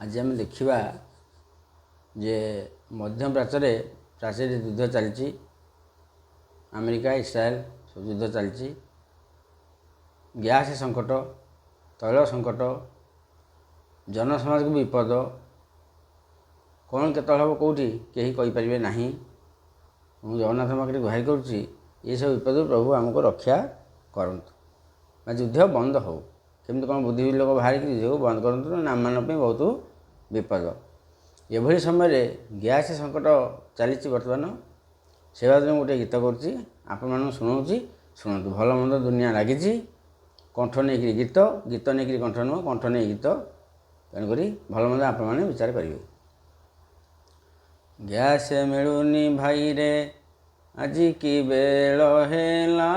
आज आम देखा जे मध्यप्राच्य प्राचीर युद्ध चली अमेरिका इस्राएल सब युद्ध चली गैस संकट तैल संकट जनसमाज को विपद कौन केत हम कौटी कहीं कहींपारे ना। मुझे जगन्नाथ पाखे गुहारि करुच्ची ये सब विपद प्रभु आमको रक्षा करंतु युद्ध बंद हो केमती कौन बुद्धि लोक बाहर युद्ध को बंद करूँ ना आम बहुत विपद एभली समय गैस संकट चली बर्तमान से बात में गोटे गीत करुच्ची आपण शुणाऊँगी शुणु भल मंद दुनिया लगी कंठ नहीं गीत गीत नहीं कंठ नुह कंठ नहीं गीत तेणुक भल मंद आपण मैंने विचार करेंगे। गैस मिलूनी भाई रे आज की बेल हेला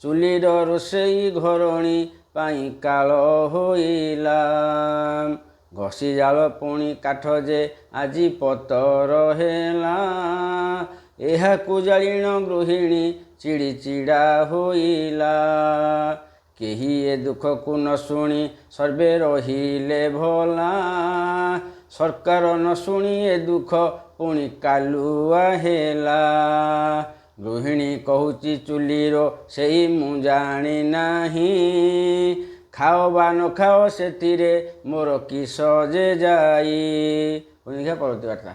चुलीर रोषेई घरणी पाई काल होइला घसी जाल पुणी काठ जे आज पतर हेला एहाकु जालिण गृहिणी चिड़ी चिड़ा होइला केही ए दुख को न शुणी सर्वे रहिले भला सरकार न शुणी ए दुख पुणी कालुआ हेला गृहिणी कहूची चुलीर सेई मु जानी नाही खाओ बा न खाओ से मोर किस जे जाई। परवर्ती वार्ता।